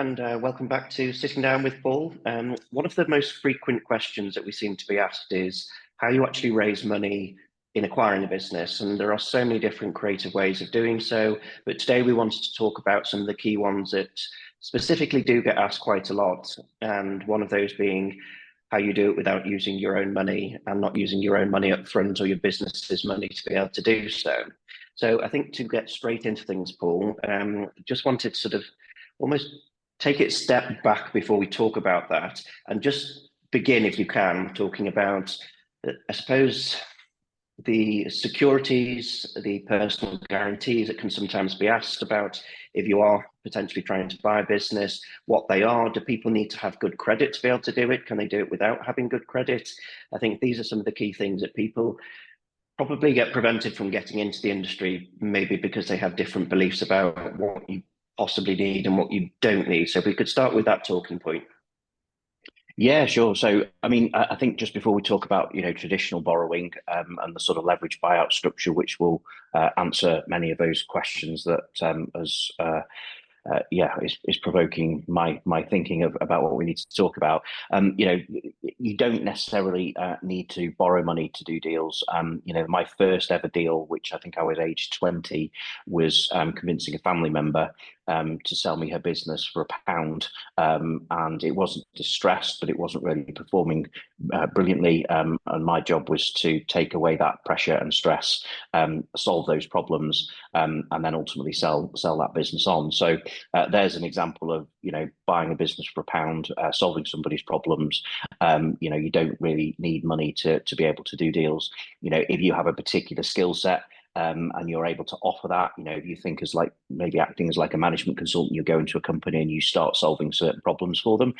and welcome back to Sitting Down with Paul. One of the most frequent questions that we seem to be asked is how you actually raise money in acquiring a business. And there are so many different creative ways of doing so. But today we wanted to talk about some of the key ones that specifically do get asked quite a lot. And one of those being how you do it without using your own money and not using your own money up front or your business's money to be able to do so. So I think to get straight into things, Paul, just wanted to sort of almost take it a step back before we talk about that and just begin, if you can, talking about, I suppose, the securities, the personal guarantees that can sometimes be asked about if you are potentially trying to buy a business, what they are. Do people need to have good credit to be able to do it? Can they do it without having good credit? I think these are some of the key things that people probably get prevented from getting into the industry, maybe because they have different beliefs about what you possibly need and what you don't need. So if we could start with that talking point. Yeah, sure. So, I mean, I think just before we talk about, traditional borrowing and the sort of leverage buyout structure, which will answer many of those questions that is provoking my thinking about what we need to talk about. You don't necessarily need to borrow money to do deals. My first ever deal, which I think I was aged 20, was convincing a family member to sell me her business for £1. And it wasn't distressed, but it wasn't really performing brilliantly. And my job was to take away that pressure and stress, solve those problems, and then ultimately sell that business on. So there's an example of buying a business for £1, solving somebody's problems. You don't really need money to be able to do deals. If you have a particular skill set, and you're able to offer that, if you think as like maybe acting as like a management consultant, you go into a company and you start solving certain problems for them,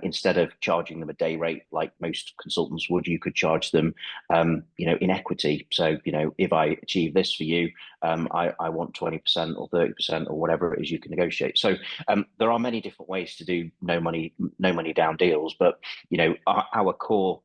instead of charging them a day rate like most consultants would, you could charge them, in equity. So, if I achieve this for you, I want 20% or 30% or whatever it is you can negotiate. So there are many different ways to do no money down deals, but our core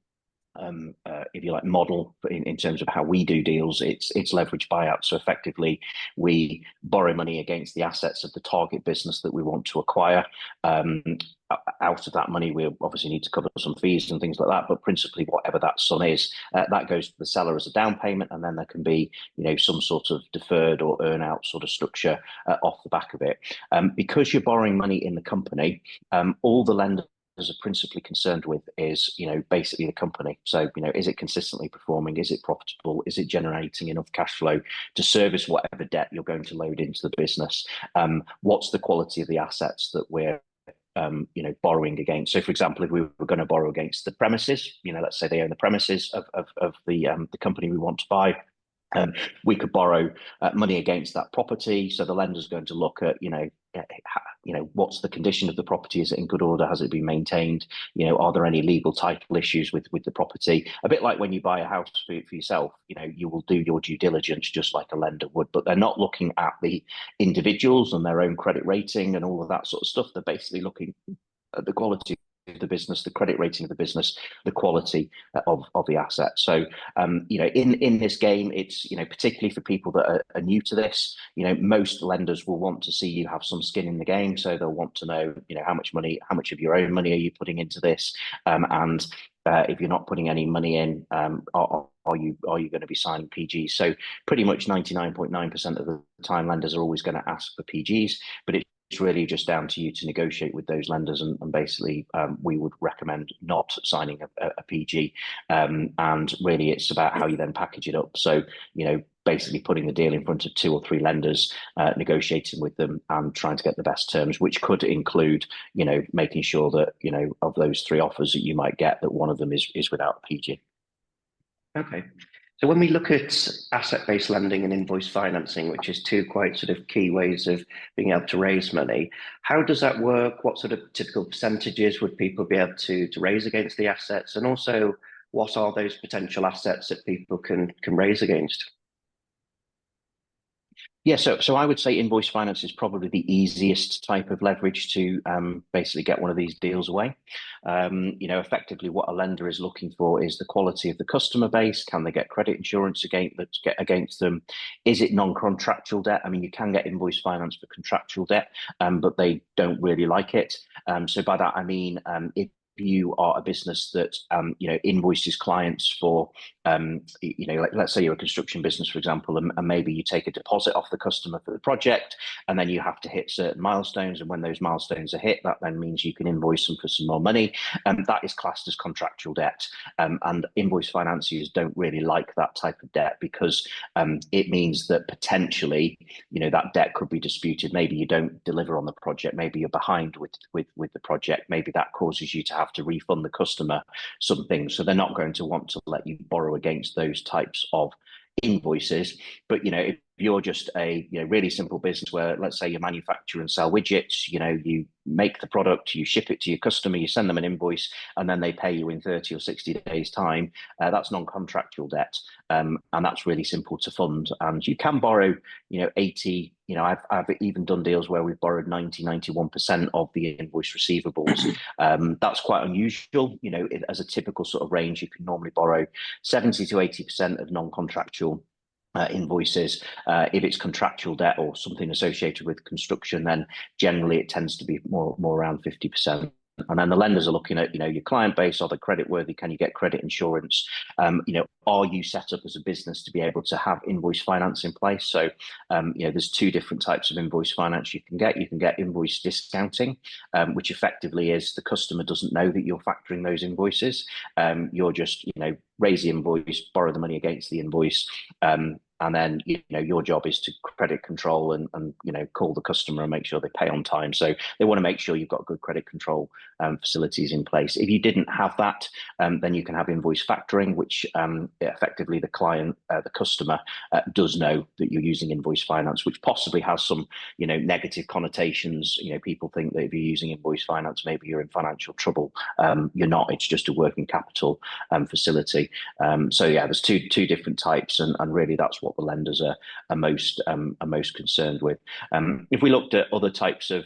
if you like, model in terms of how we do deals, it's leverage buyout. So effectively, we borrow money against the assets of the target business that we want to acquire. Out of that money, we obviously need to cover some fees and things like that, but principally whatever that sum is, that goes to the seller as a down payment, and then there can be some sort of deferred or earn out sort of structure off the back of it. Because you're borrowing money in the company, all the lenders are principally concerned with is, basically the company. So, is it consistently performing? Is it profitable? Is it generating enough cash flow to service whatever debt you're going to load into the business? What's the quality of the assets that we're borrowing against? So, for example, if we were going to borrow against the premises, let's say they own the premises of the company we want to buy. We could borrow money against that property. So the lender's going to look at, what's the condition of the property? Is it in good order? Has it been maintained? Are there any legal title issues with the property? A bit like when you buy a house for yourself, you will do your due diligence just like a lender would, but they're not looking at the individuals and their own credit rating and all of that sort of stuff. They're basically looking at the quality of the business, the credit rating of the business, the quality of the asset. So, in this game, it's, particularly for people that are new to this, most lenders will want to see you have some skin in the game. So they'll want to know, how much of your own money are you putting into this? And if you're not putting any money in, are you going to be signing PGs? So pretty much 99.9% of the time, lenders are always going to ask for PGs, but it's really just down to you to negotiate with those lenders, and basically we would recommend not signing a PG. And really it's about how you then package it up. So, basically putting the deal in front of 2 or 3 lenders, negotiating with them and trying to get the best terms, which could include, making sure that, of those 3 offers that you might get, that one of them is without a PG. Okay. So when we look at asset-based lending and invoice financing, which is 2 quite sort of key ways of being able to raise money, how does that work? What sort of typical percentages would people be able to raise against the assets? And also, what are those potential assets that people can raise against? Yeah, so I would say invoice finance is probably the easiest type of leverage to basically get one of these deals away. Effectively, what a lender is looking for is the quality of the customer base. Can they get credit insurance against them? Is it non-contractual debt? I mean, you can get invoice finance for contractual debt, but they don't really like it. So by that I mean, if you are a business that invoices clients for let's say you're a construction business, for example, and maybe you take a deposit off the customer for the project, and then you have to hit certain milestones, and when those milestones are hit, that then means you can invoice them for some more money, and that is classed as contractual debt. And invoice financiers don't really like that type of debt because it means that potentially, that debt could be disputed. Maybe you don't deliver on the project, maybe you're behind with the project, maybe that causes you to have to refund the customer something. So they're not going to want to let you borrow against those types of invoices. But if you're just a really simple business where, let's say, you manufacture and sell widgets, you make the product, you ship it to your customer, you send them an invoice, and then they pay you in 30 or 60 days time, that's non-contractual debt, and that's really simple to fund. And you can borrow 80, I've even done deals where we've borrowed 91% of the invoice receivables. That's quite unusual. As a typical sort of range, you can normally borrow 70 to 80% of non-contractual invoices. If it's contractual debt or something associated with construction, then generally it tends to be more around 50%. And then the lenders are looking at, your client base. Are they creditworthy? Can you get credit insurance? Are you set up as a business to be able to have invoice finance in place? So, there's two different types of invoice finance you can get. You can get invoice discounting, which effectively is the customer doesn't know that you're factoring those invoices. You're just, raise the invoice, borrow the money against the invoice, and then your job is to credit control and call the customer and make sure they pay on time. So they want to make sure you've got good credit control facilities in place. If you didn't have that, then you can have invoice factoring, which effectively the client, the customer, does know that you're using invoice finance, which possibly has some negative connotations. People think that if you're using invoice finance, maybe you're in financial trouble. You're not. It's just a working capital facility. So yeah, there's two different types, and really that's what the lenders are most concerned with. If we looked at other types of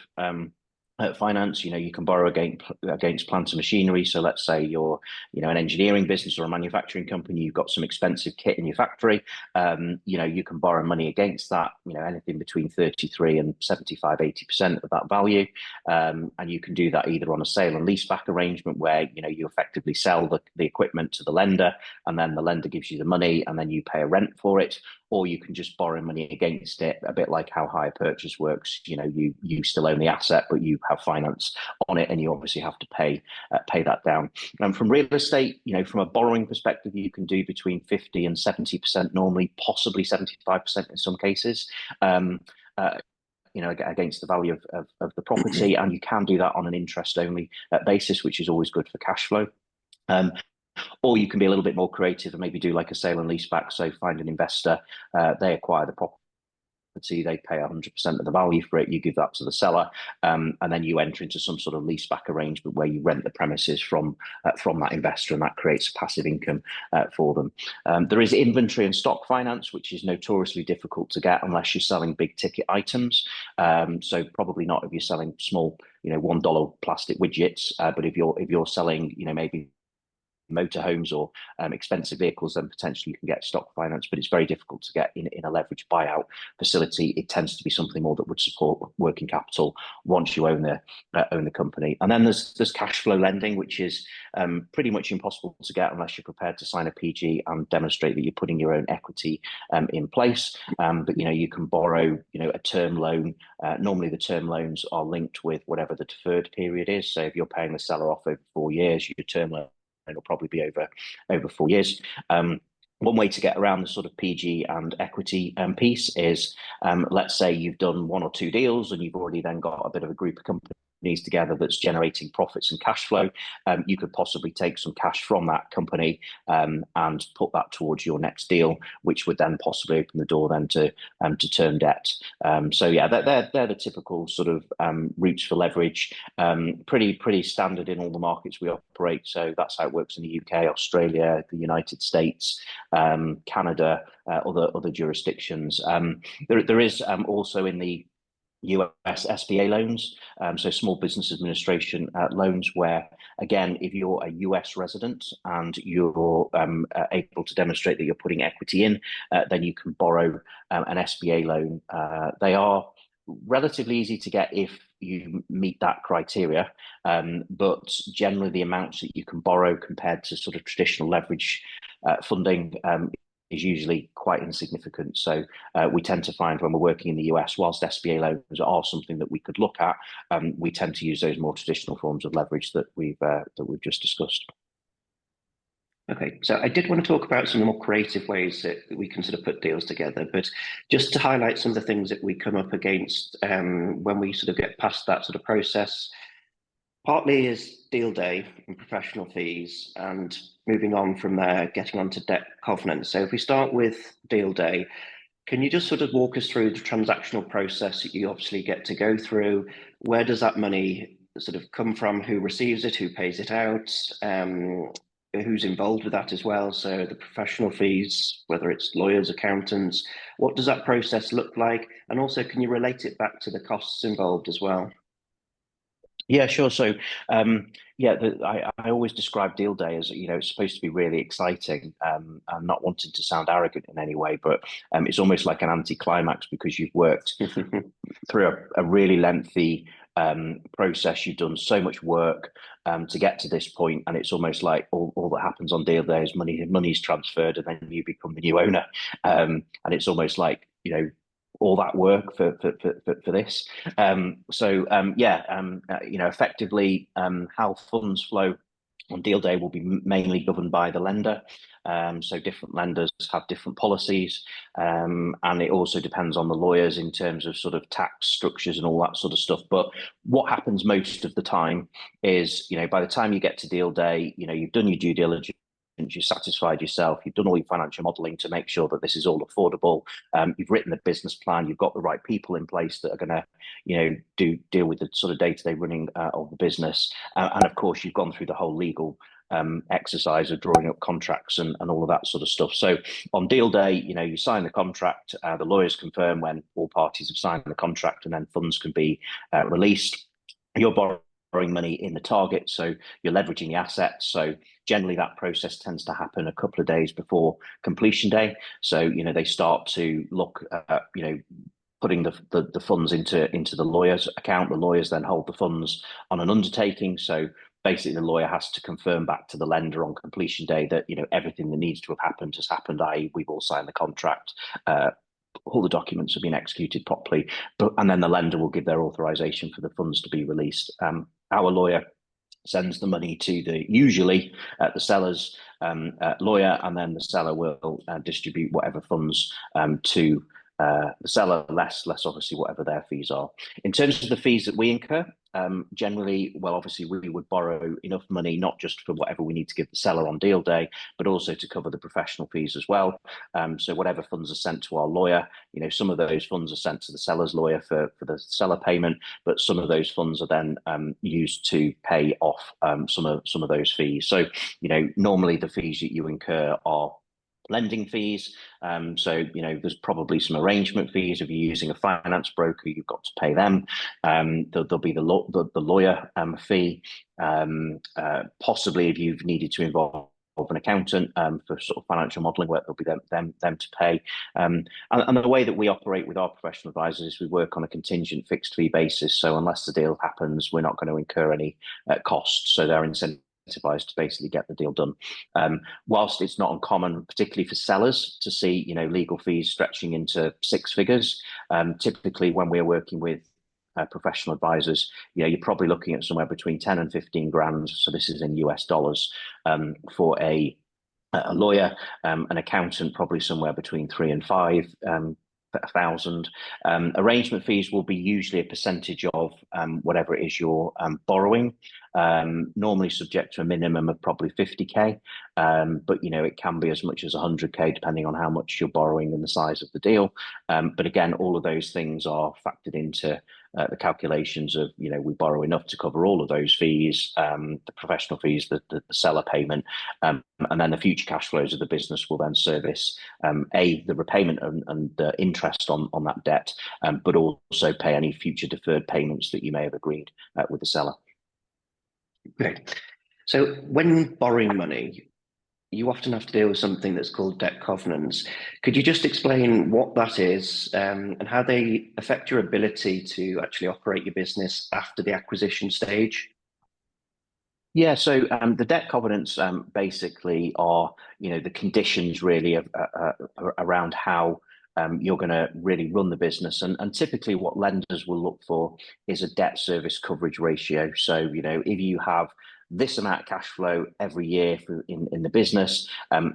finance, you can borrow against plant and machinery. So let's say you're an engineering business or a manufacturing company, you've got some expensive kit in your factory. You can borrow money against that, anything between 33 and 75, 80% of that value. And you can do that either on a sale and leaseback arrangement where you effectively sell the equipment to the lender, and then the lender gives you the money and then you pay a rent for it. Or you can just borrow money against it, a bit like how hire purchase works. You still own the asset, but you have finance on it, and you obviously have to pay that down. And from real estate, from a borrowing perspective, you can do between 50 and 70% normally, possibly 75% in some cases. Against the value of the property, and you can do that on an interest-only basis, which is always good for cash flow. Or you can be a little bit more creative and maybe do like a sale and lease back. So find an investor, they acquire the property, they pay 100% of the value for it, you give that to the seller, and then you enter into some sort of lease back arrangement where you rent the premises from that investor, and that creates passive income for them. There is inventory and stock finance, which is notoriously difficult to get unless you're selling big ticket items. So probably not if you're selling small, $1 plastic widgets, but if you're selling, maybe motorhomes or expensive vehicles, then potentially you can get stock finance, but it's very difficult to get in a leveraged buyout facility. It tends to be something more that would support working capital once you own the company. And then there's cash flow lending, which is pretty much impossible to get unless you're prepared to sign a PG and demonstrate that you're putting your own equity in place. But you can borrow a term loan. Normally the term loans are linked with whatever the deferred period is. So if you're paying the seller off over 4 years, your term loan it'll probably be over 4 years. One way to get around the sort of PG and equity piece is, let's say you've done 1 or 2 deals and you've already then got a bit of a group of companies together that's generating profits and cash flow, you could possibly take some cash from that company and put that towards your next deal, which would then possibly open the door then to term debt. So yeah, they're the typical sort of routes for leverage. Pretty standard in all the markets we operate. So that's how it works in the UK, Australia, the United States, Canada, other jurisdictions. There is also in the US SBA loans, so Small Business Administration loans, where again, if you're a US resident and you're able to demonstrate that you're putting equity in, then you can borrow an SBA loan. They are relatively easy to get if you meet that criteria, but generally the amounts that you can borrow compared to sort of traditional leverage funding is usually quite insignificant. So we tend to find when we're working in the US, whilst SBA loans are something that we could look at, we tend to use those more traditional forms of leverage that we've just discussed. Okay, so I did want to talk about some of the more creative ways that we can sort of put deals together, but just to highlight some of the things that we come up against when we sort of get past that sort of process. Partly is deal day and professional fees, and moving on from there, getting onto debt covenants. So if we start with deal day, can you just sort of walk us through the transactional process that you obviously get to go through? Where does that money sort of come from? Who receives it? Who pays it out? Who's involved with that as well? So the professional fees, whether it's lawyers, accountants, what does that process look like? And also, can you relate it back to the costs involved as well? Yeah, sure. So, yeah, I always describe deal day as, it's supposed to be really exciting. I'm not wanting to sound arrogant in any way, but it's almost like an anticlimax because you've worked through a really lengthy process. You've done so much work to get to this point, and it's almost like all that happens on deal day is money's transferred, and then you become the new owner. And it's almost like, all that work for this. Effectively, how funds flow on deal day will be mainly governed by the lender. So different lenders have different policies, and it also depends on the lawyers in terms of sort of tax structures and all that sort of stuff. But what happens most of the time is, by the time you get to deal day, you've done your due diligence, you've satisfied yourself, you've done all your financial modelling to make sure that this is all affordable. You've written the business plan, you've got the right people in place that are going to, deal with the sort of day-to-day running of the business. And of course, you've gone through the whole legal exercise of drawing up contracts and all of that sort of stuff. So on deal day, you sign the contract, the lawyers confirm when all parties have signed the contract, and then funds can be released. You're borrowing money in the target, so you're leveraging the assets. So generally that process tends to happen a couple of days before completion day. So, they start to look at, putting the funds into the lawyer's account. The lawyers then hold the funds on an undertaking. So basically the lawyer has to confirm back to the lender on completion day that, everything that needs to have happened has happened, i.e. we've all signed the contract, all the documents have been executed properly, and then the lender will give their authorization for the funds to be released. Our lawyer sends the money to usually the seller's lawyer, and then the seller will distribute whatever funds to the seller, less obviously whatever their fees are. In terms of the fees that we incur, generally, well, obviously we would borrow enough money, not just for whatever we need to give the seller on deal day, but also to cover the professional fees as well. So whatever funds are sent to our lawyer, some of those funds are sent to the seller's lawyer for the seller payment, but some of those funds are then used to pay off some of those fees. So, normally the fees that you incur are lending fees. So, there's probably some arrangement fees. If you're using a finance broker, you've got to pay them. There'll be the lawyer fee. Possibly if you've needed to involve an accountant for sort of financial modelling work, there'll be them to pay. And the way that we operate with our professional advisors is we work on a contingent fixed fee basis. So unless the deal happens, we're not going to incur any costs. So they're incentivized to basically get the deal done. Whilst it's not uncommon, particularly for sellers, to see legal fees stretching into six figures, typically when we're working with professional advisors, you're probably looking at somewhere between 10 and 15 grand. So this is in US dollars for a lawyer, an accountant, probably somewhere between 3 and 5. 1,000. Arrangement fees will be usually a percentage of whatever it is you're borrowing, normally subject to a minimum of probably 50k, but it can be as much as 100k depending on how much you're borrowing and the size of the deal. But again, all of those things are factored into the calculations of, we borrow enough to cover all of those fees, the professional fees, the seller payment, and then the future cash flows of the business will then service the repayment and the interest on that debt, but also pay any future deferred payments that you may have agreed with the seller. Okay. So when borrowing money, you often have to deal with something that's called debt covenants. Could you just explain what that is, and how they affect your ability to actually operate your business after the acquisition stage? Yeah, so the debt covenants basically are, the conditions really of around how you're going to really run the business, and typically what lenders will look for is a debt service coverage ratio. So, if you have this amount of cash flow every year in the business,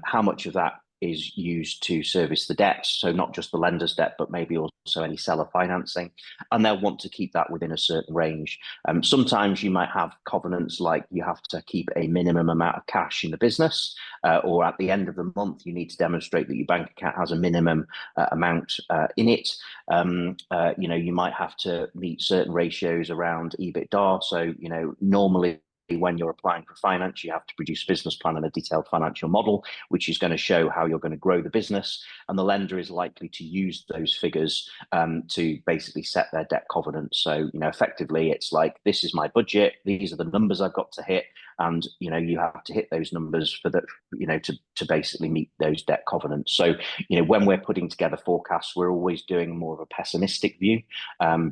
how much of that is used to service the debt, so not just the lender's debt, but maybe also any seller financing, and they'll want to keep that within a certain range. Sometimes you might have covenants like you have to keep a minimum amount of cash in the business, or at the end of the month you need to demonstrate that your bank account has a minimum amount in it. You might have to meet certain ratios around EBITDA. So normally when you're applying for finance, you have to produce a business plan and a detailed financial model, which is going to show how you're going to grow the business. And the lender is likely to use those figures to basically set their debt covenants. So, effectively, it's like, this is my budget. These are the numbers I've got to hit. And, you have to hit those numbers for the, to basically meet those debt covenants. So, when we're putting together forecasts, we're always doing more of a pessimistic view,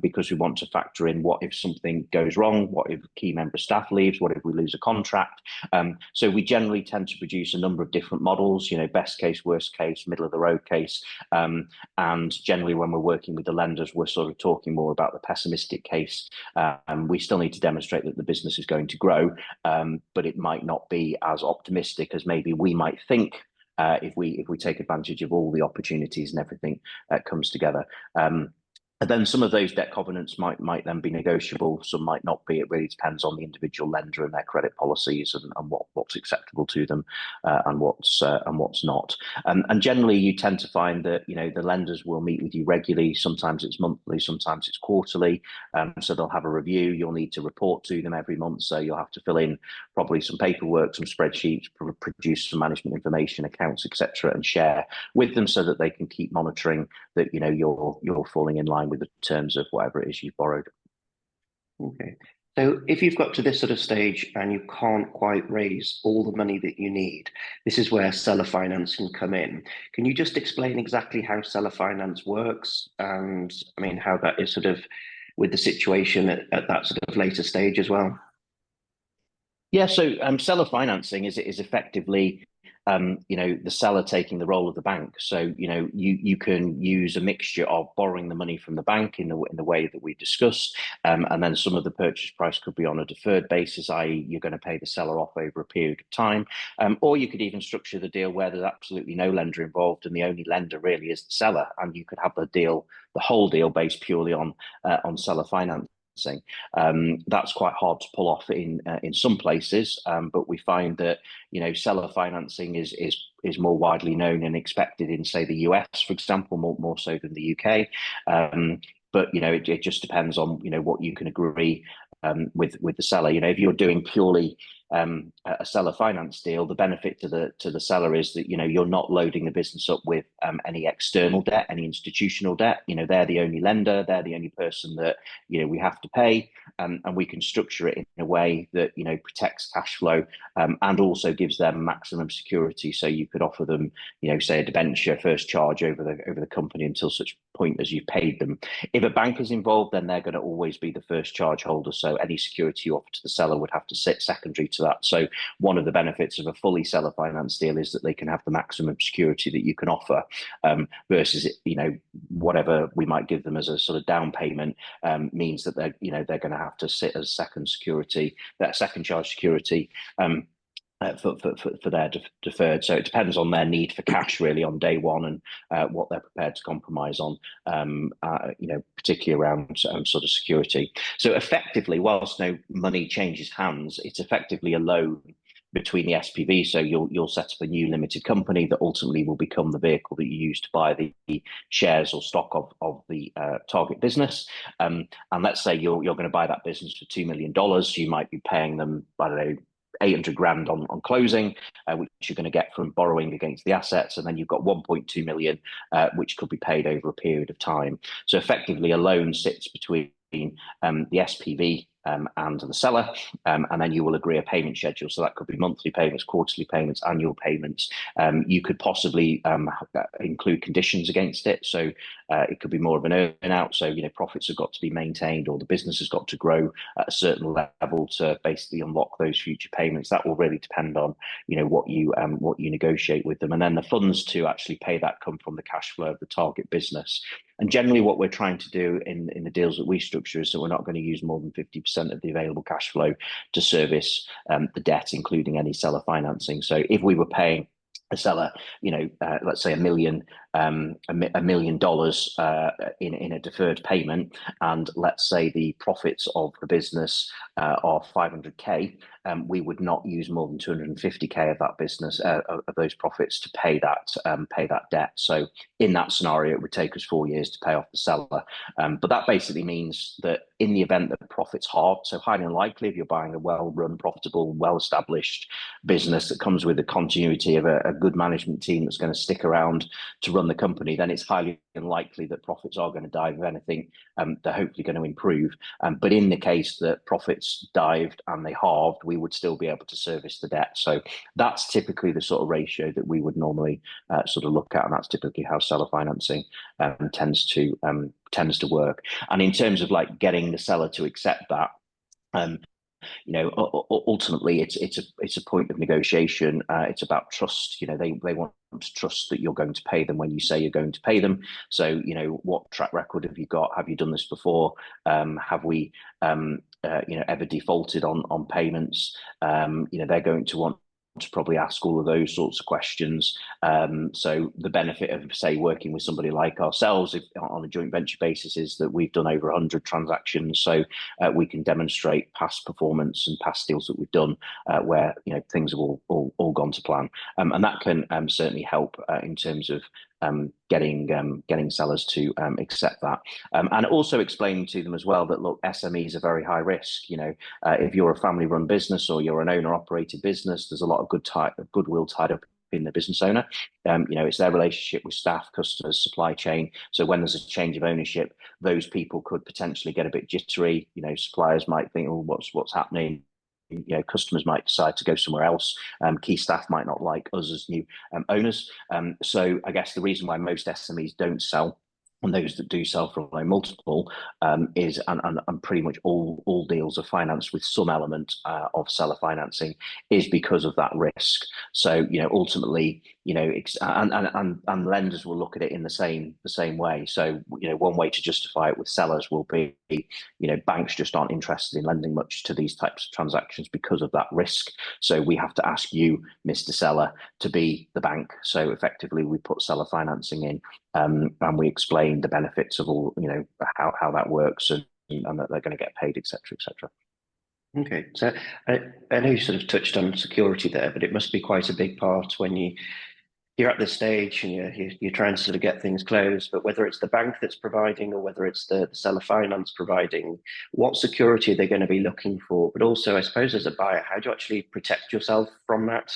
because we want to factor in what if something goes wrong, what if a key member of staff leaves, what if we lose a contract. So we generally tend to produce a number of different models, best case, worst case, middle of the road case. And generally when we're working with the lenders, we're sort of talking more about the pessimistic case. We still need to demonstrate that the business is going to grow, but it might not be as optimistic as maybe we might think, if we take advantage of all the opportunities and everything that comes together. And then some of those debt covenants might then be negotiable, some might not be. It really depends on the individual lender and their credit policies, and what's acceptable to them, and what's not. And generally, you tend to find that the lenders will meet with you regularly. Sometimes it's monthly, sometimes it's quarterly. So they'll have a review. You'll need to report to them every month. So you'll have to fill in probably some paperwork, some spreadsheets, produce some management information, accounts, etc., and share with them so that they can keep monitoring that you're falling in line with the terms of whatever it is you've borrowed. Okay. So if you've got to this sort of stage and you can't quite raise all the money that you need, this is where seller finance can come in. Can you just explain exactly how seller finance works, and how that is sort of with the situation at that sort of later stage as well? Yeah, so seller financing is effectively the seller taking the role of the bank. So you can use a mixture of borrowing the money from the bank in the way that we discussed, and then some of the purchase price could be on a deferred basis, i.e., you're going to pay the seller off over a period of time, or you could even structure the deal where there's absolutely no lender involved and the only lender really is the seller, and you could have the whole deal based purely on seller finance. That's quite hard to pull off in some places, but we find that seller financing is more widely known and expected in, say, the US, for example, more so than the UK. But it just depends on what you can agree with the seller. If you're doing purely a seller finance deal, the benefit to the seller is that you're not loading the business up with any external debt, any institutional debt. They're the only lender, they're the only person that we have to pay, and we can structure it in a way that protects cash flow, and also gives them maximum security. So you could offer them say a debenture first charge over the company until such point as you've paid them. If a bank is involved, then they're going to always be the first charge holder. So any security you offer to the seller would have to sit secondary to that. So one of the benefits of a fully seller finance deal is that they can have the maximum security that you can offer, versus whatever we might give them as a sort of down payment, means that they're going to have to sit as second security, that second charge security. for their deferred. So it depends on their need for cash really on day one, and what they're prepared to compromise on, particularly around sort of security. So effectively, whilst no money changes hands, it's effectively a loan between the SPV. So you'll set up a new limited company that ultimately will become the vehicle that you use to buy the shares or stock of the target business. And let's say you're going to buy that business for $2 million. You might be paying them, I don't know, 800 grand on closing, which you're going to get from borrowing against the assets, and then you've got 1.2 million, which could be paid over a period of time. So effectively, a loan sits between the SPV and the seller, and then you will agree a payment schedule. So that could be monthly payments, quarterly payments, annual payments. You could possibly include conditions against it. So it could be more of an earn out. So, profits have got to be maintained, or the business has got to grow at a certain level to basically unlock those future payments. That will really depend on, what you negotiate with them. And then the funds to actually pay that come from the cash flow of the target business. And generally what we're trying to do in the deals that we structure is that we're not going to use more than 50% of the available cash flow to service the debt, including any seller financing. So if we were paying a seller, let's say $1 million in a deferred payment, and let's say the profits of the business are 500k, we would not use more than 250k of that business of those profits to pay that debt. So in that scenario, it would take us 4 years to pay off the seller. But that basically means that in the event that profits halve, so highly unlikely if you're buying a well-run, profitable, well-established business that comes with the continuity of a good management team that's going to stick around to run the company, then it's highly unlikely that profits are going to dive. If anything, they're hopefully going to improve. But in the case that profits dived and they halved, we would still be able to service the debt. So that's typically the sort of ratio that we would normally sort of look at, and that's typically how seller financing tends to work. And in terms of like getting the seller to accept that, ultimately it's a point of negotiation. It's about trust. They want to trust that you're going to pay them when you say you're going to pay them. So what track record have you got? Have you done this before? Have we ever defaulted on payments? They're going to want to probably ask all of those sorts of questions. So the benefit of, say, working with somebody like ourselves on a joint venture basis is that we've done over 100 transactions. So we can demonstrate past performance and past deals that we've done where things have all gone to plan. And that can certainly help in terms of getting sellers to accept that, and also explaining to them as well that, look, SMEs are very high risk. If you're a family-run business or you're an owner-operated business, there's a lot of goodwill tied up in the business owner. It's their relationship with staff, customers, supply chain. So when there's a change of ownership, those people could potentially get a bit jittery. Suppliers might think, oh, what's happening? Customers might decide to go somewhere else. Key staff might not like us as new owners. So I guess the reason why most SMEs don't sell, and those that do sell from a multiple, is and pretty much all deals are financed with some element of seller financing, is because of that risk. So ultimately, and lenders will look at it in the same way. So one way to justify it with sellers will be banks just aren't interested in lending much to these types of transactions because of that risk. So we have to ask you, Mr. Seller, to be the bank. So effectively, we put seller financing in, and we explain the benefits of all, how that works, and that they're going to get paid, etc., etc. Okay, so I know you sort of touched on security there, but it must be quite a big part when you're at this stage and you're trying to sort of get things closed. But whether it's the bank that's providing or whether it's the seller finance providing, what security are they going to be looking for? But also, I suppose, as a buyer, how do you actually protect yourself from that?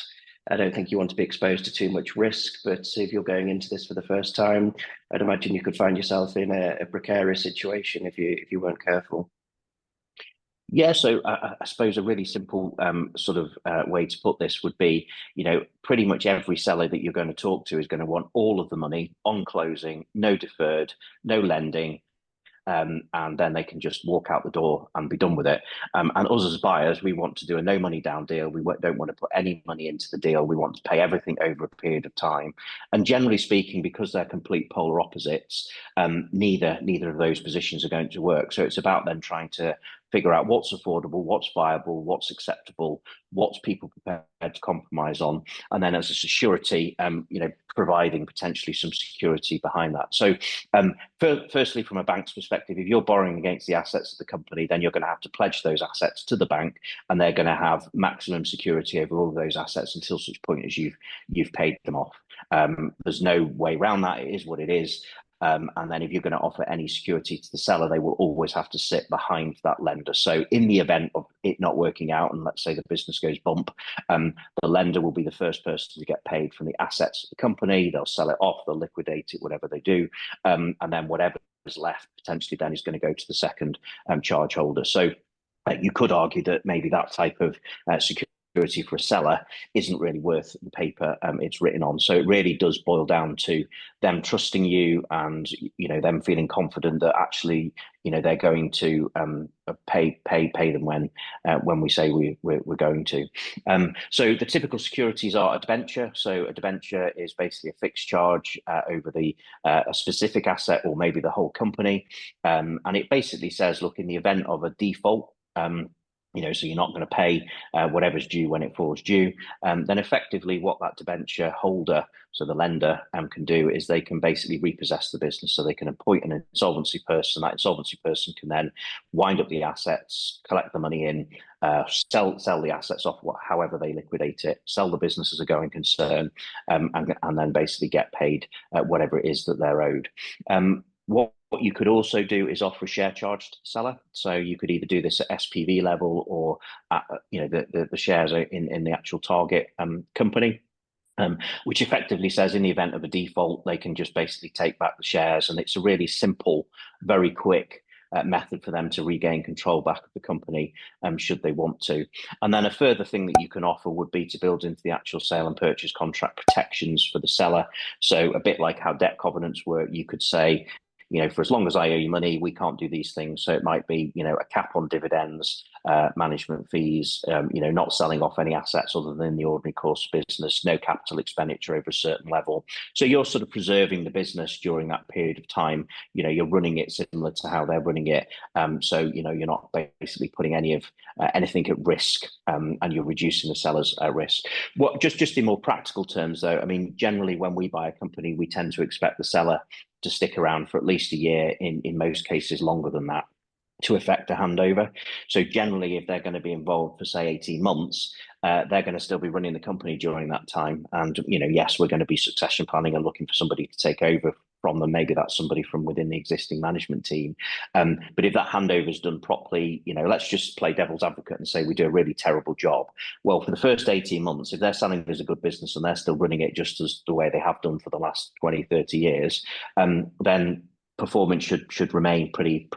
I don't think you want to be exposed to too much risk, but if you're going into this for the first time, I'd imagine you could find yourself in a precarious situation if you weren't careful. Yeah, so I suppose a really simple sort of way to put this would be, pretty much every seller that you're going to talk to is going to want all of the money on closing, no deferred, no lending, and then they can just walk out the door and be done with it. And us as buyers, we want to do a no money down deal. We don't want to put any money into the deal. We want to pay everything over a period of time. And generally speaking, because they're complete polar opposites, neither of those positions are going to work. So it's about then trying to figure out what's affordable, what's viable, what's acceptable, what's people prepared to compromise on, and then as a security, providing potentially some security behind that. So firstly, from a bank's perspective, if you're borrowing against the assets of the company, then you're going to have to pledge those assets to the bank, and they're going to have maximum security over all of those assets until such point as you've paid them off. There's no way around that. It is what it is. And then if you're going to offer any security to the seller, they will always have to sit behind that lender. So in the event of it not working out, and let's say the business goes bump, the lender will be the first person to get paid from the assets of the company. They'll sell it off, they'll liquidate it, whatever they do. And then whatever is left potentially then is going to go to the second charge holder. So you could argue that maybe that type of security for a seller isn't really worth the paper it's written on. So it really does boil down to them trusting you, and them feeling confident that actually they're going to pay them when we say we're going to. So the typical securities are a debenture. So a debenture is basically a fixed charge over a specific asset or maybe the whole company, and it basically says, look, in the event of a default, so you're not going to pay whatever's due when it falls due, then effectively what that debenture holder, so the lender, can do is they can basically repossess the business. So they can appoint an insolvency person. That insolvency person can then wind up the assets, collect the money in, sell the assets off, however they liquidate it, sell the business as a going concern, and then basically get paid whatever it is that they're owed. What you could also do is offer a share charge to the seller. So you could either do this at SPV level or at, the shares are in the actual target company, which effectively says in the event of a default, they can just basically take back the shares. And it's a really simple, very quick method for them to regain control back of the company should they want to. And then a further thing that you can offer would be to build into the actual sale and purchase contract protections for the seller. So a bit like how debt covenants work, you could say, for as long as I owe you money, we can't do these things. So it might be, a cap on dividends, management fees, not selling off any assets other than the ordinary course of business, no capital expenditure over a certain level. So you're sort of preserving the business during that period of time. You're running it similar to how they're running it. So, you're not basically putting anything at risk, and you're reducing the seller's risk. Just in more practical terms, though, I mean, generally when we buy a company, we tend to expect the seller to stick around for at least a year, in most cases longer than that, to effect a handover. So generally, if they're going to be involved for, say, 18 months, they're going to still be running the company during that time. And, yes, we're going to be succession planning and looking for somebody to take over from them. Maybe that's somebody from within the existing management team. But if that handover is done properly, let's just play devil's advocate and say we do a really terrible job. Well, for the first 18 months, if they're selling it as a good business and they're still running it just as the way they have done for the last 20, 30 years, then performance should remain pretty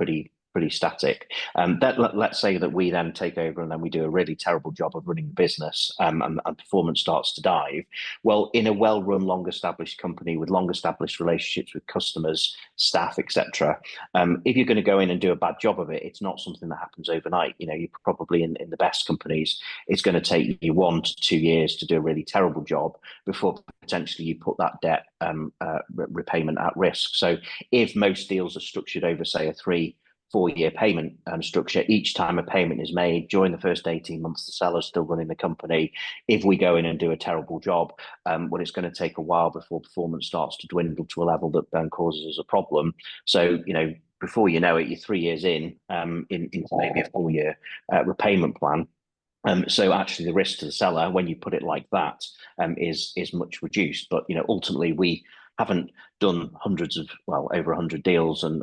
static. Let's say that we then take over and then we do a really terrible job of running the business, and performance starts to dive. Well, in a well-run, long-established company with long-established relationships with customers, staff, etc., if you're going to go in and do a bad job of it, it's not something that happens overnight. You probably in the best companies, it's going to take you 1 to 2 years to do a really terrible job before potentially you put that debt repayment at risk. So if most deals are structured over, say, a 3-4-year payment structure, each time a payment is made during the first 18 months, the seller's still running the company. If we go in and do a terrible job, well, it's going to take a while before performance starts to dwindle to a level that then causes us a problem. So, before you know it, you're 3 years into maybe a 4-year repayment plan. So actually the risk to the seller, when you put it like that, is much reduced. But, ultimately we haven't done over 100 deals and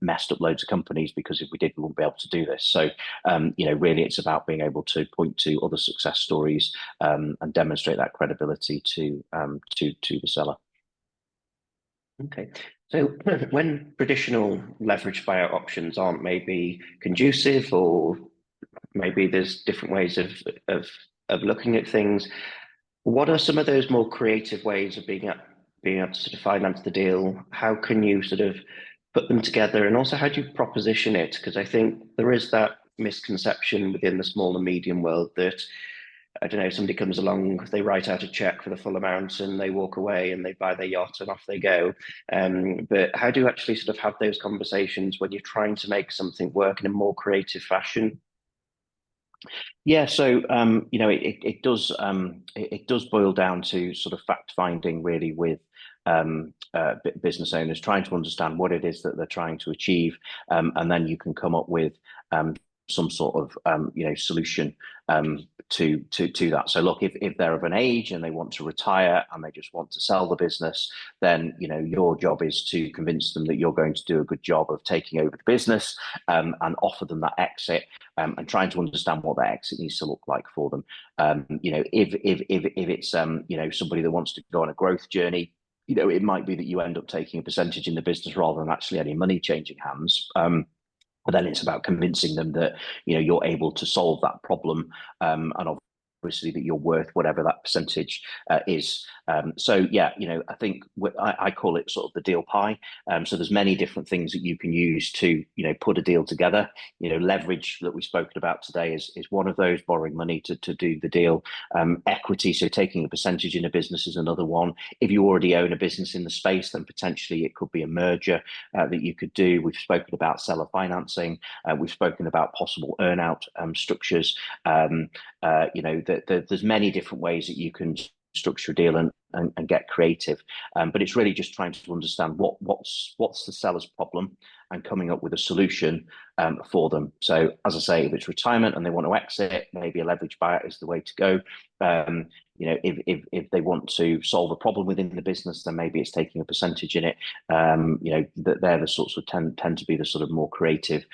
messed up loads of companies, because if we did, we wouldn't be able to do this. So, really it's about being able to point to other success stories and demonstrate that credibility to the seller. Okay. So when traditional leverage buyout options aren't maybe conducive, or maybe there's different ways of looking at things, what are some of those more creative ways of being able to sort of finance the deal? How can you sort of put them together, and also how do you proposition it? Because I think there is that misconception within the small and medium world that I don't know, somebody comes along, they write out a check for the full amount and they walk away and they buy their yacht and off they go. But how do you actually sort of have those conversations when you're trying to make something work in a more creative fashion? Yeah, so it does boil down to sort of fact finding really with business owners, trying to understand what it is that they're trying to achieve, and then you can come up with um, some sort of solution to that. So look, if they're of an age and they want to retire and they just want to sell the business, then your job is to convince them that you're going to do a good job of taking over the business, and offer them that exit, and trying to understand what that exit needs to look like for them. If it's somebody that wants to go on a growth journey, it might be that you end up taking a percentage in the business rather than actually any money changing hands. But then it's about convincing them that you're able to solve that problem, and obviously that you're worth whatever that percentage is. So yeah, I think I call it sort of the deal pie. So there's many different things that you can use to put a deal together. Leverage that we've spoken about today is one of those. Borrowing money to do the deal. Equity, so taking a percentage in a business, is another one. If you already own a business in the space, then potentially it could be a merger that you could do. We've spoken about seller financing. We've spoken about possible earnout structures. There's many different ways that you can structure a deal and get creative. But it's really just trying to understand what's the seller's problem and coming up with a solution for them. So as I say, if it's retirement and they want to exit, maybe a leverage buyout is the way to go. If they want to solve a problem within the business, then maybe it's taking a percentage in it. They're the sorts of tend to be the sort of more creative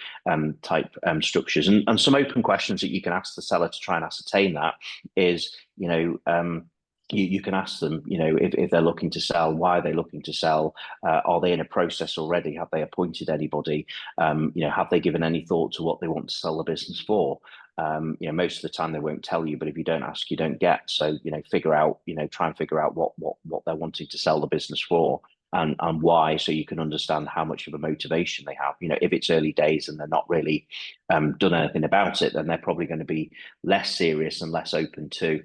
type structures. And some open questions that you can ask the seller to try and ascertain that is, you can ask them, if they're looking to sell, why are they looking to sell? Are they in a process already? Have they appointed anybody? Have they given any thought to what they want to sell the business for? Most of the time they won't tell you, but if you don't ask, you don't get. So, try and figure out what they're wanting to sell the business for. And why, so you can understand how much of a motivation they have. If it's early days and they're not really done anything about it, then they're probably going to be less serious and less open to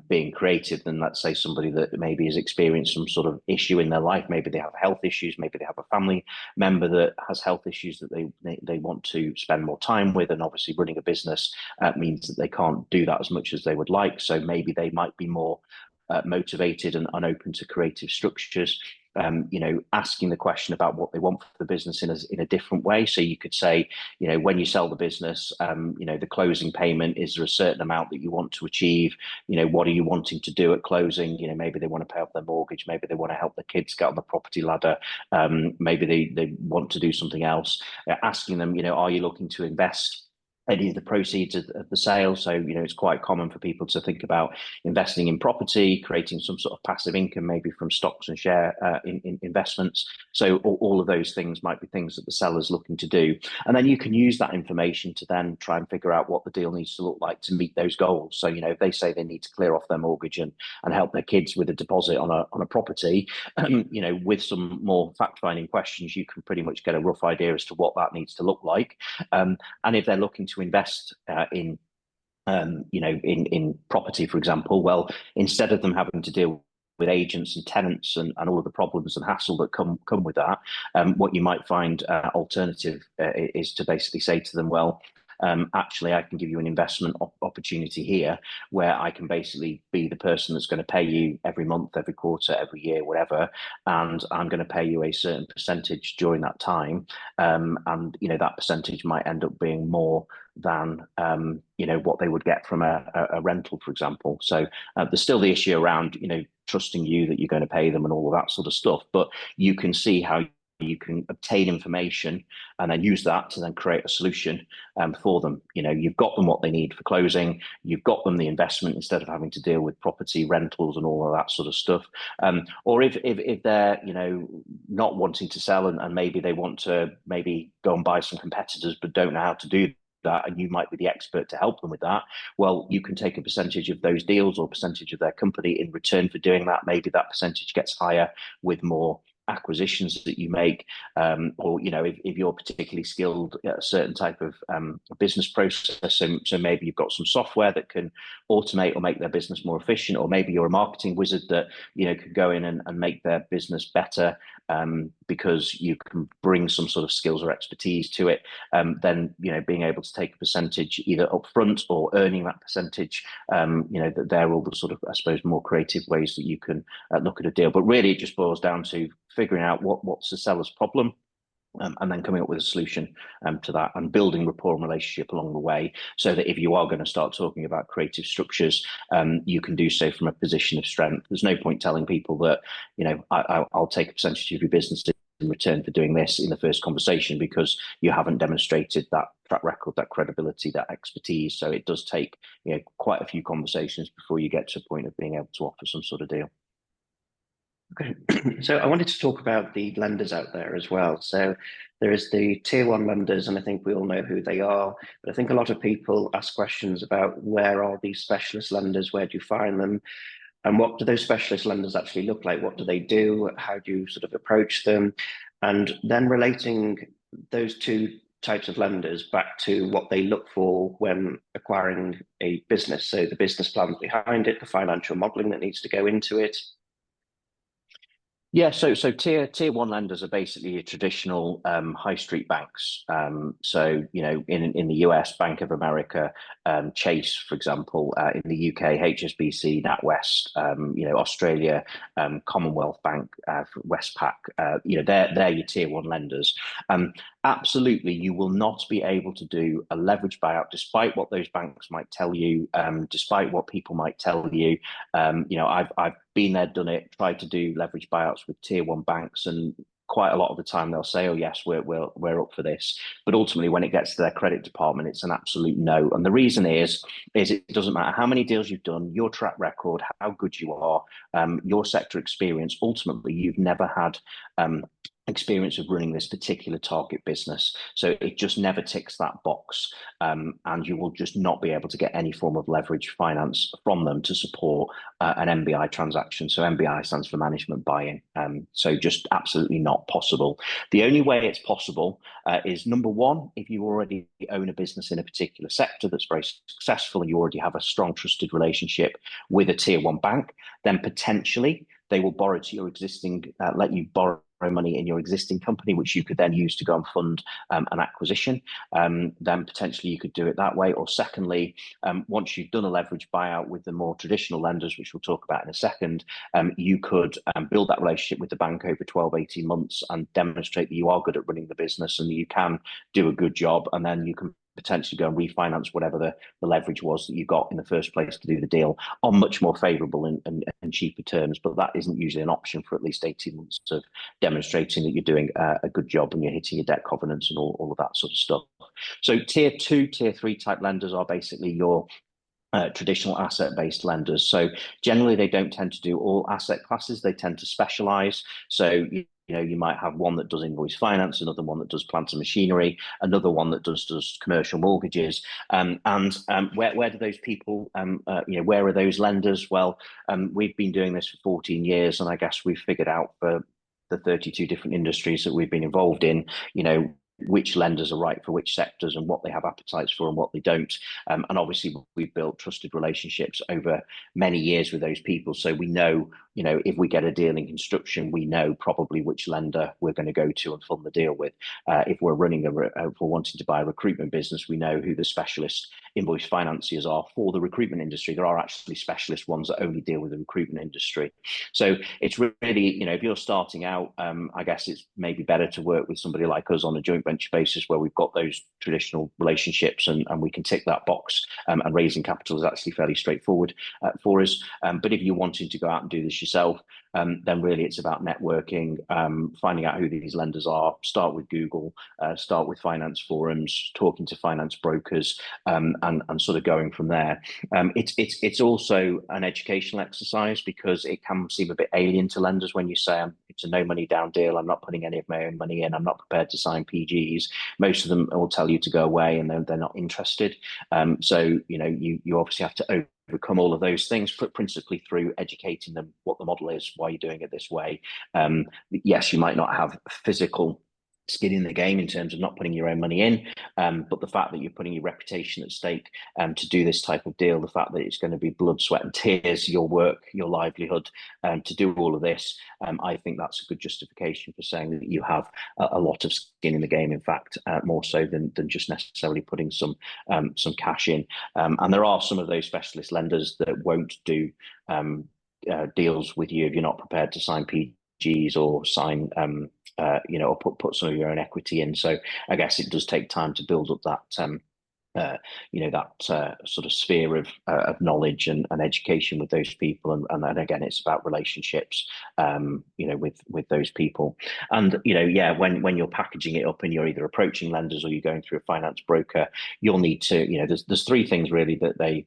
being creative than, let's say, somebody that maybe has experienced some sort of issue in their life. Maybe they have health issues, maybe they have a family member that has health issues that they want to spend more time with, and obviously running a business means that they can't do that as much as they would like. So maybe they might be more motivated and open to creative structures. Asking the question about what they want for the business in a different way. So you could say, when you sell the business, the closing payment, is there a certain amount that you want to achieve? What are you wanting to do at closing? Maybe they want to pay off their mortgage. Maybe they want to help the kids get on the property ladder. Maybe they want to do something else. Asking them, are you looking to invest any of the proceeds of the sale? So, it's quite common for people to think about investing in property, creating some sort of passive income, maybe from stocks and share in investments. So all of those things might be things that the seller's looking to do. And then you can use that information to then try and figure out what the deal needs to look like to meet those goals. So, if they say they need to clear off their mortgage and help their kids with a deposit on a property, with some more fact-finding questions, you can pretty much get a rough idea as to what that needs to look like. And if they're looking to invest in property, for example, well, instead of them having to deal with agents and tenants and all of the problems and hassle that come with that, what you might find alternative is to basically say to them, well, actually, I can give you an investment opportunity here where I can basically be the person that's going to pay you every month, every quarter, every year, whatever, and I'm going to pay you a certain percentage during that time. And that percentage might end up being more than what they would get from a rental, for example. So there's still the issue around trusting you that you're going to pay them and all of that sort of stuff. But you can see how you can obtain information and then use that to then create a solution for them. You've got them what they need for closing. You've got them the investment instead of having to deal with property rentals and all of that sort of stuff. Or if they're not wanting to sell and maybe they want to maybe go and buy some competitors but don't know how to do that, and you might be the expert to help them with that, well, you can take a percentage of those deals or a percentage of their company in return for doing that. Maybe that percentage gets higher with more acquisitions that you make, or if you're particularly skilled at a certain type of business process. So maybe you've got some software that can automate or make their business more efficient, or maybe you're a marketing wizard that could go in and make their business better, because you can bring some sort of skills or expertise to it. Then being able to take a percentage either upfront or earning that percentage. That they're all the sort of, I suppose, more creative ways that you can look at a deal. But really, it just boils down to figuring out what's the seller's problem. And then coming up with a solution to that, and building rapport and relationship along the way, so that if you are going to start talking about creative structures, you can do so from a position of strength. There's no point telling people that, I'll take a percentage of your business in return for doing this in the first conversation, because you haven't demonstrated that track record, that credibility, that expertise. So it does take quite a few conversations before you get to a point of being able to offer some sort of deal. Okay, so I wanted to talk about the lenders out there as well. So there is the tier one lenders, and I think we all know who they are. But I think a lot of people ask questions about, where are these specialist lenders? Where do you find them? And what do those specialist lenders actually look like? What do they do? How do you sort of approach them? And then relating those two types of lenders back to what they look for when acquiring a business. So the business plans behind it, the financial modeling that needs to go into it. Yeah, so tier one lenders are basically your traditional high street banks. So in the US, Bank of America, Chase, for example, in the UK, HSBC, NatWest, Australia, Commonwealth Bank, Westpac. They're your tier one lenders. Absolutely, you will not be able to do a leverage buyout, despite what those banks might tell you, despite what people might tell you. I've been there, done it, tried to do leverage buyouts with tier one banks, and quite a lot of the time they'll say, "Oh yes, we're up for this," but ultimately when it gets to their credit department, it's an absolute no. And the reason is it doesn't matter how many deals you've done, your track record, how good you are, your sector experience. Ultimately, you've never had experience of running this particular target business, so it just never ticks that box, and you will just not be able to get any form of leverage finance from them to support an MBI transaction. So MBI stands for management buy-in. So just absolutely not possible. The only way it's possible is, number one, if you already own a business in a particular sector that's very successful, and you already have a strong trusted relationship with a tier one bank, then potentially they will borrow to your existing, let you borrow money in your existing company, which you could then use to go and fund an acquisition. Then potentially you could do it that way. Or secondly, once you've done a leverage buyout with the more traditional lenders, which we'll talk about in a second, you could build that relationship with the bank over 12, 18 months and demonstrate that you are good at running the business and that you can do a good job. And then you can potentially go and refinance whatever the leverage was that you got in the first place to do the deal on much more favourable and cheaper terms. But that isn't usually an option for at least 18 months of demonstrating that you're doing a good job and you're hitting your debt covenants and all of that sort of stuff. So tier two, tier three type lenders are basically your traditional asset-based lenders. So generally, they don't tend to do all asset classes. They tend to specialize. So you might have one that does invoice finance, another one that does plant and machinery, another one that does commercial mortgages. Where do those people, where are those lenders? Well, we've been doing this for 14 years, and I guess we've figured out for the 32 different industries that we've been involved in, which lenders are right for which sectors and what they have appetites for and what they don't. And obviously, we've built trusted relationships over many years with those people. So we know, if we get a deal in construction, we know probably which lender we're going to go to and fund the deal with. If we're wanting to buy a recruitment business, we know who the specialist invoice financiers are for the recruitment industry. There are actually specialist ones that only deal with the recruitment industry. So it's really, if you're starting out, I guess it's maybe better to work with somebody like us on a joint venture basis where we've got those traditional relationships and we can tick that box, and raising capital is actually fairly straightforward for us. But if you're wanting to go out and do this yourself, then really it's about networking, finding out who these lenders are, start with Google, start with finance forums, talking to finance brokers, and sort of going from there. It's also an educational exercise because it can seem a bit alien to lenders when you say it's a no money down deal, I'm not putting any of my own money in, I'm not prepared to sign PGs. Most of them will tell you to go away and they're not interested. So you obviously have to overcome all of those things, principally through educating them what the model is, why you're doing it this way. Yes, you might not have physical skin in the game in terms of not putting your own money in, but the fact that you're putting your reputation at stake to do this type of deal, the fact that it's going to be blood, sweat and tears, your work, your livelihood, to do all of this, I think that's a good justification for saying that you have a lot of skin in the game, in fact, more so than just necessarily putting some cash in. And there are some of those specialist lenders that won't do deals with you if you're not prepared to sign PGs or sign or put some of your own equity in. So I guess it does take time to build up that sort of sphere of knowledge and education with those people, and then again, it's about relationships, with those people. And when you're packaging it up and you're either approaching lenders or you're going through a finance broker, you'll need to, there's four things really that they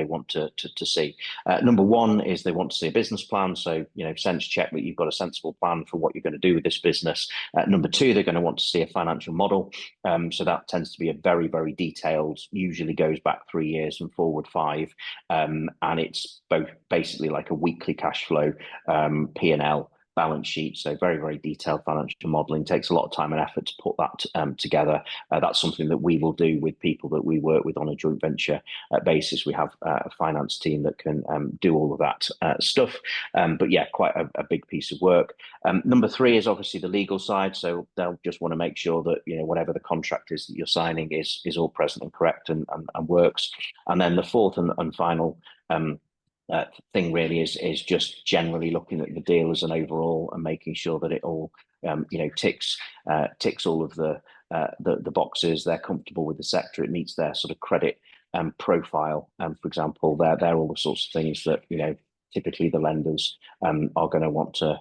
want to see. Number one is they want to see a business plan, so sense check that you've got a sensible plan for what you're going to do with this business. Number two, they're going to want to see a financial model, so that tends to be a very, very detailed, usually goes back 3 years and forward 5, and it's both basically like a weekly cash flow, P&L, balance sheet. So very, very detailed financial modeling. Takes a lot of time and effort to put that together. That's something that we will do with people that we work with on a joint venture basis. We have a finance team that can do all of that stuff. But yeah, quite a big piece of work. Number three is obviously the legal side. So they'll just want to make sure that whatever the contract is that you're signing is all present and correct and works. And then the fourth and final thing really is just generally looking at the deal as an overall and making sure that it all ticks all of the boxes. They're comfortable with the sector. It meets their sort of credit profile. For example, they're all the sorts of things that typically the lenders are going to want to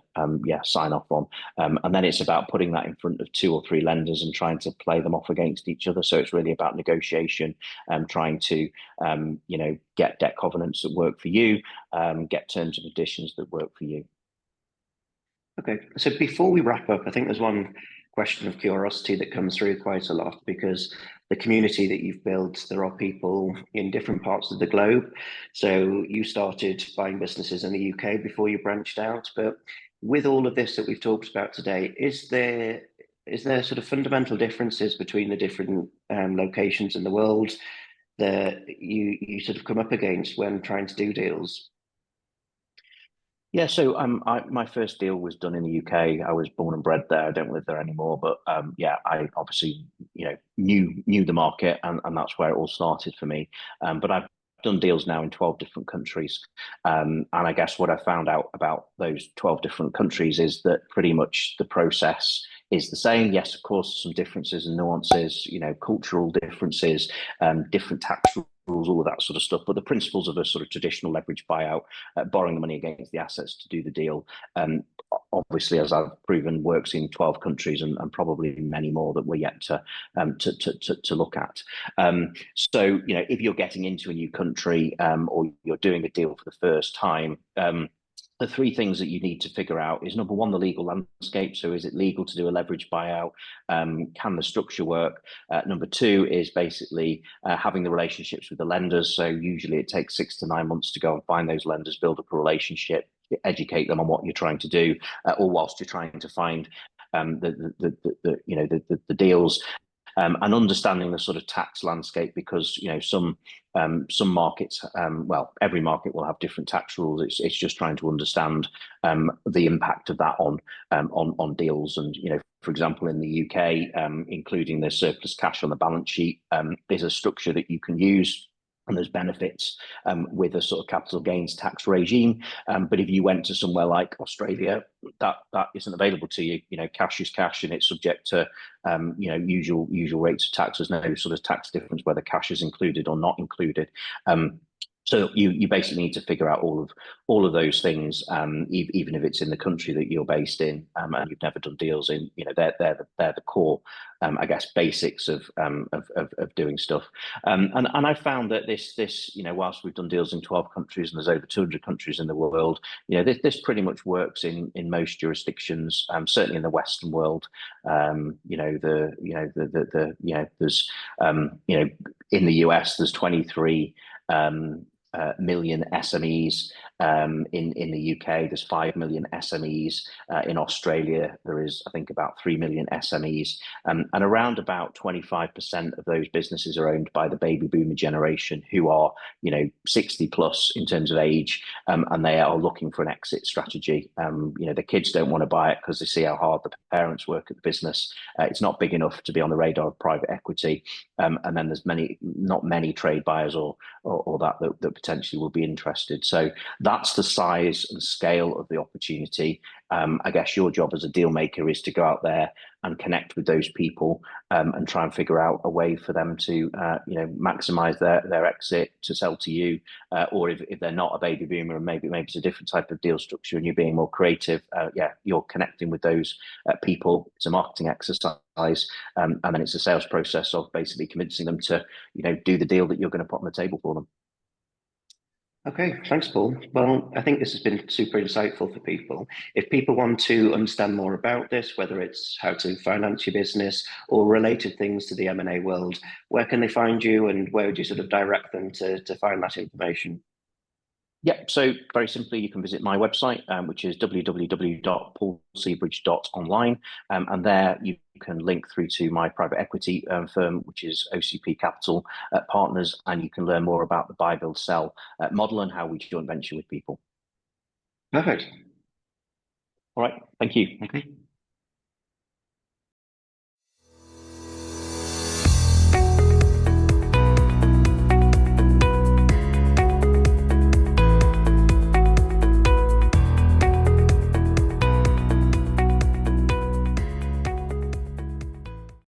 sign off on. And then it's about putting that in front of 2 or 3 lenders and trying to play them off against each other. So it's really about negotiation, trying to get debt covenants that work for you, get terms and conditions that work for you. Okay, so before we wrap up, I think there's one question of curiosity that comes through quite a lot, because the community that you've built, there are people in different parts of the globe. So you started buying businesses in the UK before you branched out, but with all of this that we've talked about today, is there sort of fundamental differences between the different locations in the world that you sort of come up against when trying to do deals? Yeah, so my first deal was done in the UK. I was born and bred there. I don't live there anymore, but I obviously knew the market, and that's where it all started for me. But I've done deals now in 12 different countries, and I guess what I found out about those 12 different countries is that pretty much the process is the same. Yes, of course, some differences and nuances, cultural differences, different tax rules, all of that sort of stuff. But the principles of a sort of traditional leverage buyout, borrowing the money against the assets to do the deal, obviously, as I've proven, works in 12 countries and probably many more that we're yet to look at. So, if you're getting into a new country or you're doing a deal for the first time, the 3 things that you need to figure out is, number one, the legal landscape. So is it legal to do a leverage buyout? Can the structure work? Number 2 is basically having the relationships with the lenders. So usually it takes 6 to 9 months to go and find those lenders, build up a relationship, educate them on what you're trying to do, or whilst you're trying to find the deals. And understanding the sort of tax landscape, because some markets, every market will have different tax rules. It's just trying to understand the impact of that on deals. And for example, in the UK, including the surplus cash on the balance sheet, is a structure that you can use. And there's benefits with a sort of capital gains tax regime. But if you went to somewhere like Australia, that isn't available to you. Cash is cash, and it's subject to usual rates of tax. There's no sort of tax difference whether cash is included or not included. So you basically need to figure out all of those things, even if it's in the country that you're based in, and you've never done deals in. They're the core, I guess, basics of doing stuff. And I found that this whilst we've done deals in 12 countries and there's over 200 countries in the world, this pretty much works in most jurisdictions. Certainly in the Western world, there's in the US there's 23 million SMEs in the UK. There's 5 million SMEs in Australia. There is, I think, about 3 million SMEs, and around about 25% of those businesses are owned by the baby boomer generation, who are 60 plus in terms of age, and they are looking for an exit strategy. The kids don't want to buy it because they see how hard the parents work at the business. It's not big enough to be on the radar of private equity, and then there's not many trade buyers or that potentially will be interested. So that's the size and scale of the opportunity. I guess your job as a deal maker is to go out there and connect with those people, and try and figure out a way for them to maximize their exit to sell to you, or if they're not a baby boomer and maybe it's a different type of deal structure and you're being more creative, you're connecting with those people. It's a marketing exercise, and then it's a sales process of basically convincing them to do the deal that you're going to put on the table for them. Okay, thanks, Paul. Well, I think this has been super insightful for people. If people want to understand more about this, whether it's how to finance your business or related things to the M&A world, where can they find you, and where would you sort of direct them to find that information? Yeah, so very simply, you can visit my website, which is www.paulseabridge.online, and there you can link through to my private equity firm, which is OCP Capital Partners, and you can learn more about the buy, build, sell model and how we joint venture with people. Perfect. All right, thank you. Okay.